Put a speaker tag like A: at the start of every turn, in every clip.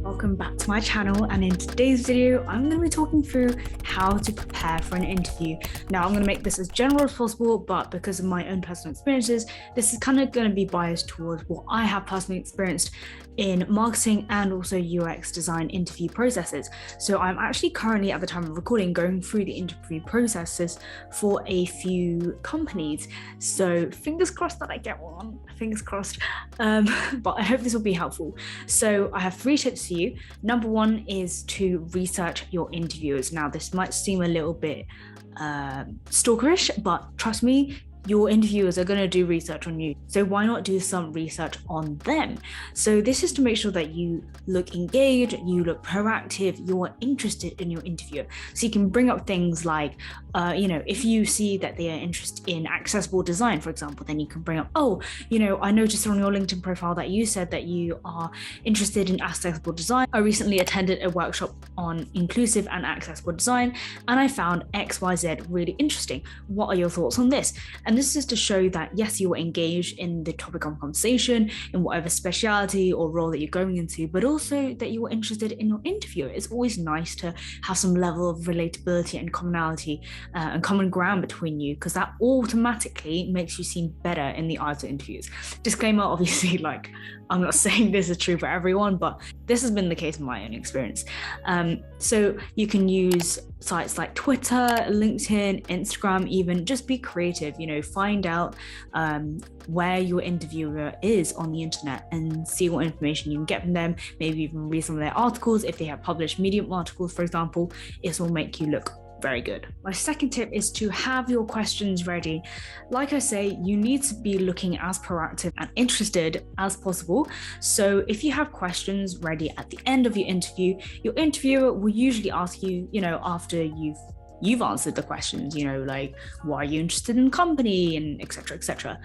A: welcome back to my channel, and in today's video I'm going to be talking through how to prepare for an interview. Now I'm going to make this as general as possible, but because of my own personal experiences, this is kind of going to be biased towards what I have personally experienced in marketing and also UX design interview processes. So I'm actually currently, at the time of recording, going through the interview processes for a few companies. So fingers crossed that I get one, fingers crossed. But I hope this will be helpful. So I have 3 tips for you. Number 1 is to research your interviewers. Now this might seem a little bit stalkerish, but trust me, your interviewers are going to do research on you. So why not do some research on them? So this is to make sure that you look engaged, you look proactive, you're interested in your interviewer. So you can bring up things like, if you see that they are interested in accessible design, for example, then you can bring up, I noticed on your LinkedIn profile that you said that you are interested in accessible design. I recently attended a workshop on inclusive and accessible design, and I found XYZ really interesting. What are your thoughts on this? And this is to show that, yes, you are engaged in the topic of conversation, in whatever speciality or role that you're going into, but also that you are interested in your interviewer. It's always nice to have some level of relatability and commonality and common ground between you, because that automatically makes you seem better in the eyes of interviews. Disclaimer, obviously, I'm not saying this is true for everyone, but this has been the case in my own experience. So you can use sites like Twitter, LinkedIn, Instagram, even. Just be creative, find out where your interviewer is on the internet and see what information you can get from them. Maybe even read some of their articles. If they have published Medium articles, for example, it will make you look very good. My second tip is to have your questions ready. Like I say, you need to be looking as proactive and interested as possible. So if you have questions ready at the end of your interviewer will usually ask you, after you've answered the questions, like, why are you interested in the company, and etc.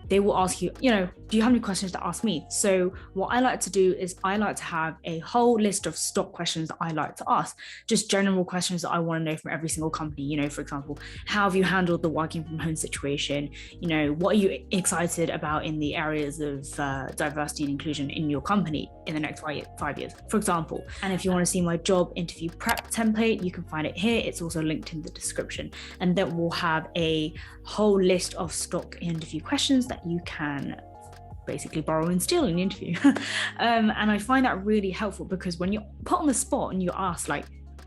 A: They will ask you, do you have any questions to ask me? So what I like to do is I like to have a whole list of stock questions that I like to ask, just general questions that I want to know from every single company. For example, how have you handled the working from home situation? What are you excited about in the areas of diversity and inclusion in your company in the next 5 years, for example? And if you want to see my job interview prep template, you can find it here. It's also linked in the description, and that will have a whole list of stock interview questions that you can basically borrow and steal in the interview. And I find that really helpful, because when you're put on the spot and you're asked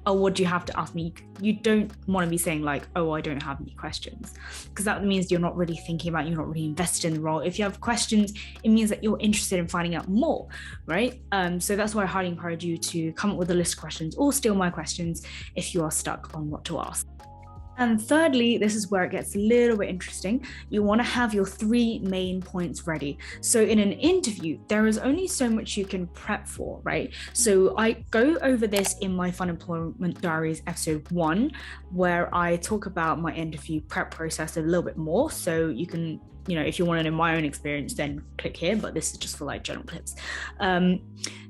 A: what do you have to ask me, you don't want to be saying I don't have any questions, because that means you're not really thinking about, you're not really invested in the role. If you have questions, it means that you're interested in finding out more, right? So that's why I highly encourage you to come up with a list of questions or steal my questions if you are stuck on what to ask. And thirdly, this is where it gets a little bit interesting. You want to have your 3 main points ready. So in an interview, there is only so much you can prep for, right? So I go over this in my Fun Employment Diaries episode 1, where I talk about my interview prep process a little bit more. So you can, if you want to know my own experience, then click here, but this is just for general tips.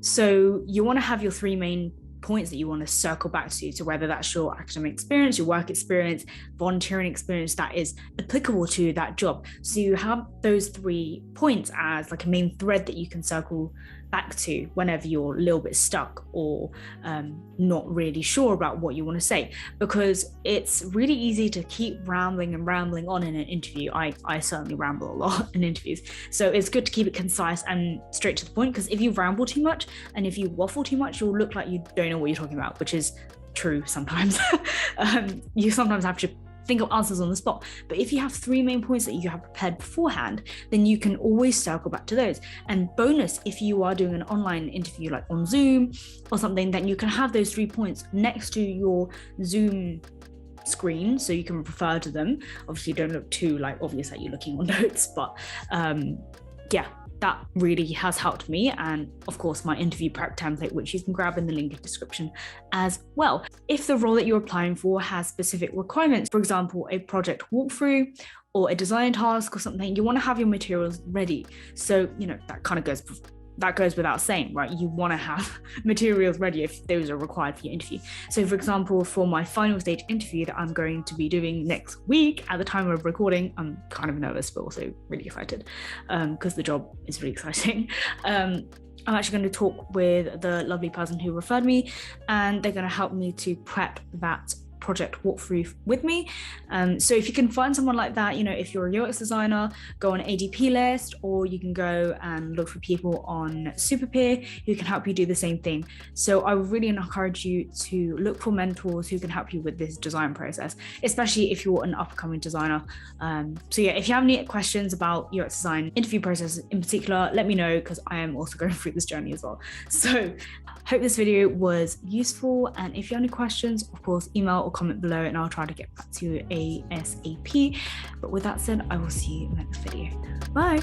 A: So you want to have your 3 main points that you want to circle back to whether that's your academic experience, your work experience, volunteering experience that is applicable to that job. So you have those 3 points as a main thread that you can circle back to whenever you're a little bit stuck or not really sure about what you want to say, because it's really easy to keep rambling on in an interview. I certainly ramble a lot in interviews, so it's good to keep it concise and straight to the point, because if you ramble too much and if you waffle too much, you'll look like you don't know what you're talking about, which is true sometimes. You sometimes have to think of answers on the spot. But if you have 3 main points that you have prepared beforehand, then you can always circle back to those. And bonus, if you are doing an online interview like on Zoom or something, then you can have those 3 points next to your Zoom screen, so you can refer to them. Obviously don't look too obvious that you're looking on notes, but that really has helped me. And of course my interview prep template, which you can grab in the link in the description as well. If the role that you're applying for has specific requirements, for example a project walkthrough or a design task or something, you want to have your materials ready. So that kind of goes without saying, right? You want to have materials ready if those are required for your interview. So for example, for my final stage interview that I'm going to be doing next week, at the time of recording, I'm kind of nervous but also really excited because the job is really exciting. I'm actually going to talk with the lovely person who referred me, and they're going to help me to prep that project walkthrough with me. So if you can find someone like that, if you're a UX designer, go on ADP list, or you can go and look for people on Superpeer who can help you do the same thing. So I would really encourage you to look for mentors who can help you with this design process, especially if you're an upcoming designer. So yeah, if you have any questions about UX design interview process in particular, let me know, because I am also going through this journey as well. So hope this video was useful, and if you have any questions, of course, email or comment below and I'll try to get back to you ASAP. But with that said, I will see you in the next video. Bye.